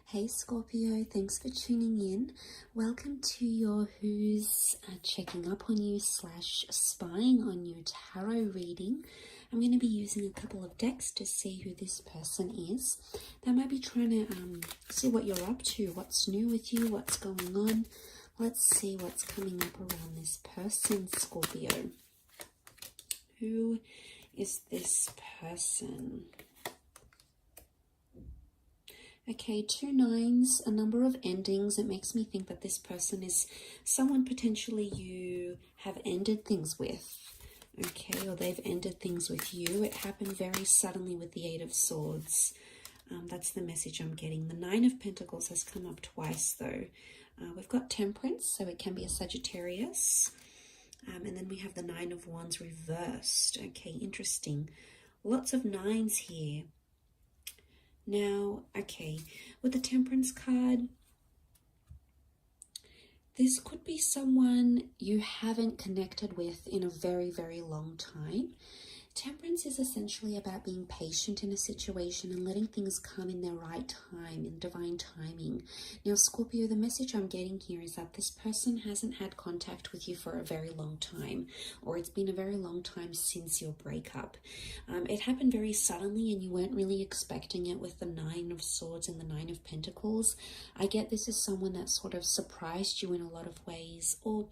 Hey Scorpio, thanks for tuning in. Welcome to your Who's Checking Up on You / spying on you tarot reading. I'm going to be using a couple of decks to see who this person is. They might be trying to see what you're up to, what's new with you, what's going on. Let's see what's coming up around this person, Scorpio. Who is this person? Okay, 2 nines, a number of endings. It makes me think that this person is someone potentially you have ended things with. Okay, or they've ended things with you. It happened very suddenly with the 8 of Swords. That's the message I'm getting. The 9 of Pentacles has come up twice though. We've got Temperance, so it can be a Sagittarius. And then we have the 9 of Wands reversed. Okay, interesting. Lots of 9s here. Now, okay, with the Temperance card, this could be someone you haven't connected with in a very, very long time. Temperance is essentially about being patient in a situation and letting things come in their right time, in divine timing. Now, Scorpio, the message I'm getting here is that this person hasn't had contact with you for a very long time, or it's been a very long time since your breakup. It happened very suddenly and you weren't really expecting it with the 9 of Swords and the 9 of Pentacles. I get this is someone that sort of surprised you in a lot of ways, or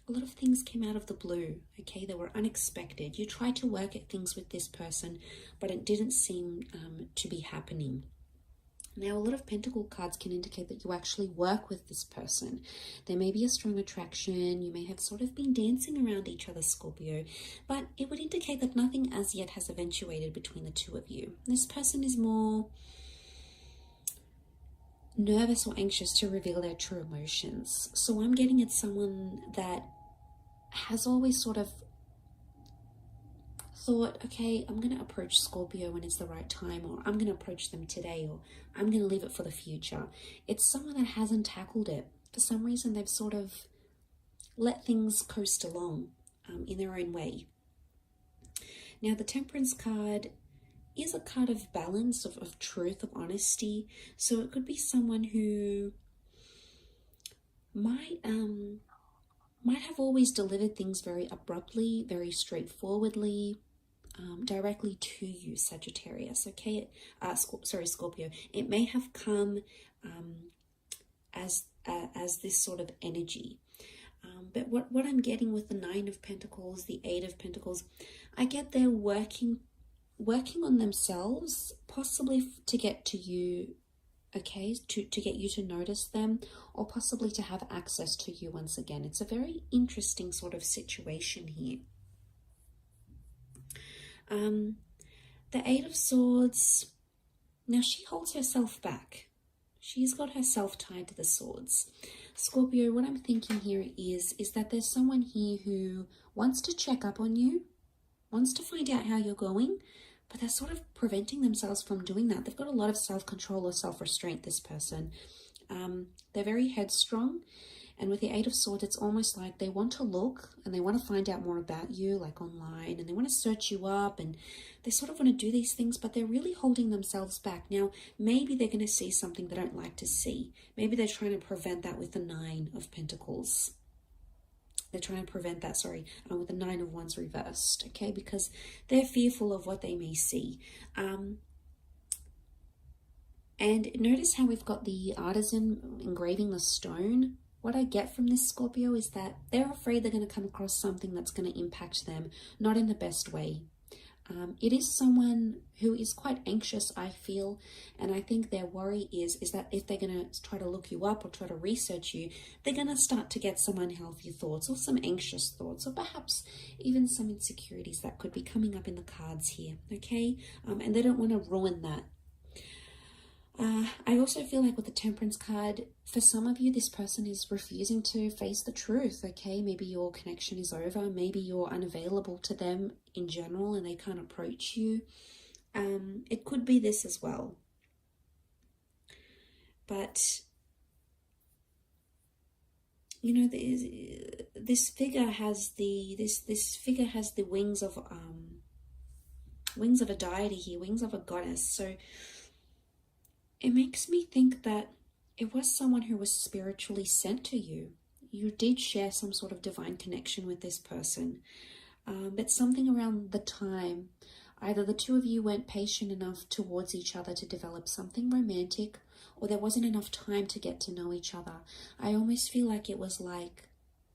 a lot of things came out of the blue, okay? They were unexpected. You tried to work at things with this person, but it didn't seem to be happening. Now, a lot of Pentacle cards can indicate that you actually work with this person. There may be a strong attraction. You may have sort of been dancing around each other, Scorpio, but it would indicate that nothing as yet has eventuated between the two of you. This person is more nervous or anxious to reveal their true emotions. So I'm getting it's someone that has always sort of thought, okay, I'm going to approach Scorpio when it's the right time, or I'm going to approach them today, or I'm going to leave it for the future. It's someone that hasn't tackled it. For some reason, they've sort of let things coast along in their own way. Now, the Temperance card is a card of balance, of truth, of honesty. So it could be someone who might have always delivered things very abruptly, very straightforwardly, directly to you, Sagittarius. Okay, Scorpio. It may have come as this sort of energy. But what I'm getting with the 9 of Pentacles, the 8 of Pentacles, I get they're working on themselves, possibly to get to you, okay, to get you to notice them, or possibly to have access to you once again. It's a very interesting sort of situation here. The 8 of Swords, now she holds herself back. She's got herself tied to the swords. Scorpio, what I'm thinking here is that there's someone here who wants to check up on you, wants to find out how you're going, but they're sort of preventing themselves from doing that. They've got a lot of self-control or self-restraint, this person. They're very headstrong. And with the 8 of Swords, it's almost like they want to look and they want to find out more about you, like online, and they want to search you up, and they sort of want to do these things, but they're really holding themselves back. Now, maybe they're going to see something they don't like to see. Maybe they're trying to prevent that with the 9 of Pentacles. They're trying to prevent that, with the 9 of Wands reversed, okay? Because they're fearful of what they may see. And notice how we've got the artisan engraving the stone. What I get from this, Scorpio, is that they're afraid they're going to come across something that's going to impact them, not in the best way. It is someone who is quite anxious, I feel, and I think their worry is that if they're going to try to look you up or try to research you, they're going to start to get some unhealthy thoughts or some anxious thoughts, or perhaps even some insecurities that could be coming up in the cards here, okay? And they don't want to ruin that. I also feel like with the Temperance card, for some of you, this person is refusing to face the truth, okay? Maybe your connection is over. Maybe you're unavailable to them in general and they can't approach you. It could be this as well. But, you know, this figure has the wings of a deity here, wings of a goddess. So it makes me think that it was someone who was spiritually sent to you. You did share some sort of divine connection with this person. But something around the time, either the two of you weren't patient enough towards each other to develop something romantic, or there wasn't enough time to get to know each other. I almost feel like it was like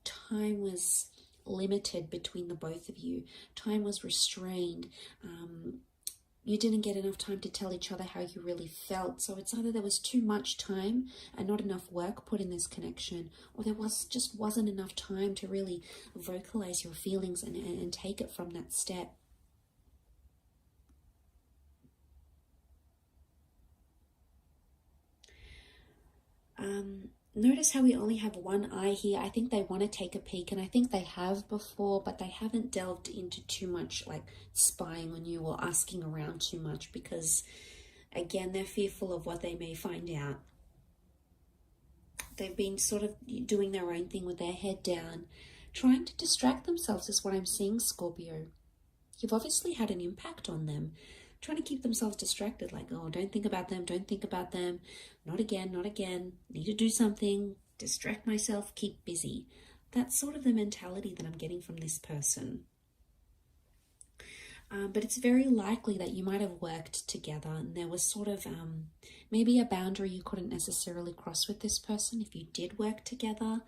time was limited between the both of you. Time was restrained. You didn't get enough time to tell each other how you really felt. So it's either there was too much time and not enough work put in this connection, or there just wasn't enough time to really vocalize your feelings and take it from that step. Notice how we only have one eye here. I think they want to take a peek, and I think they have before, but they haven't delved into too much, like spying on you or asking around too much, because again, they're fearful of what they may find out. They've been sort of doing their own thing with their head down, trying to distract themselves is what I'm seeing, Scorpio. You've obviously had an impact on them, trying to keep themselves distracted, like, oh, don't think about them, don't think about them, not again, not again, need to do something, distract myself, keep busy. That's sort of the mentality that I'm getting from this person. But it's very likely that you might have worked together and there was sort of maybe a boundary you couldn't necessarily cross with this person. If you did work together,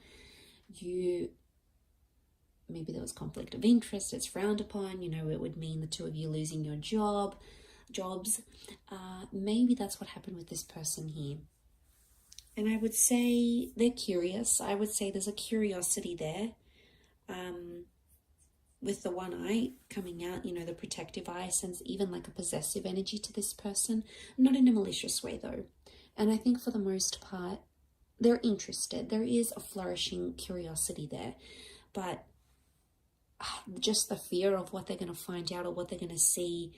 maybe there was conflict of interest, it's frowned upon, it would mean the two of you losing your jobs. Maybe that's what happened with this person here. And I would say they're curious. I would say there's a curiosity there. With the one eye coming out, the protective eye sends even like a possessive energy to this person. Not in a malicious way though. And I think for the most part, they're interested. There is a flourishing curiosity there. But just the fear of what they're going to find out or what they're going to see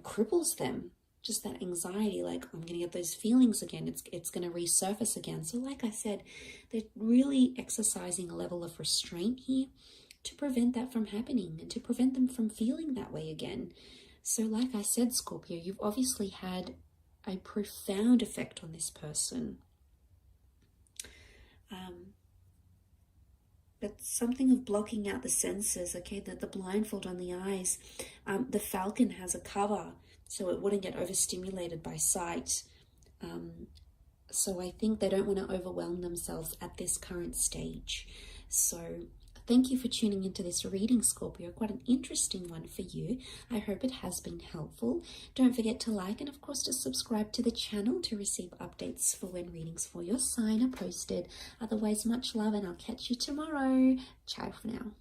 cripples them. Just that anxiety, like, I'm going to get those feelings again. It's going to resurface again. So like I said, they're really exercising a level of restraint here to prevent that from happening and to prevent them from feeling that way again. So like I said, Scorpio, you've obviously had a profound effect on this person. But something of blocking out the senses, okay, the blindfold on the eyes. The falcon has a cover, so it wouldn't get overstimulated by sight. So I think they don't want to overwhelm themselves at this current stage. So thank you for tuning into this reading, Scorpio. Quite an interesting one for you. I hope it has been helpful. Don't forget to like and, of course, to subscribe to the channel to receive updates for when readings for your sign are posted. Otherwise, much love and I'll catch you tomorrow. Ciao for now.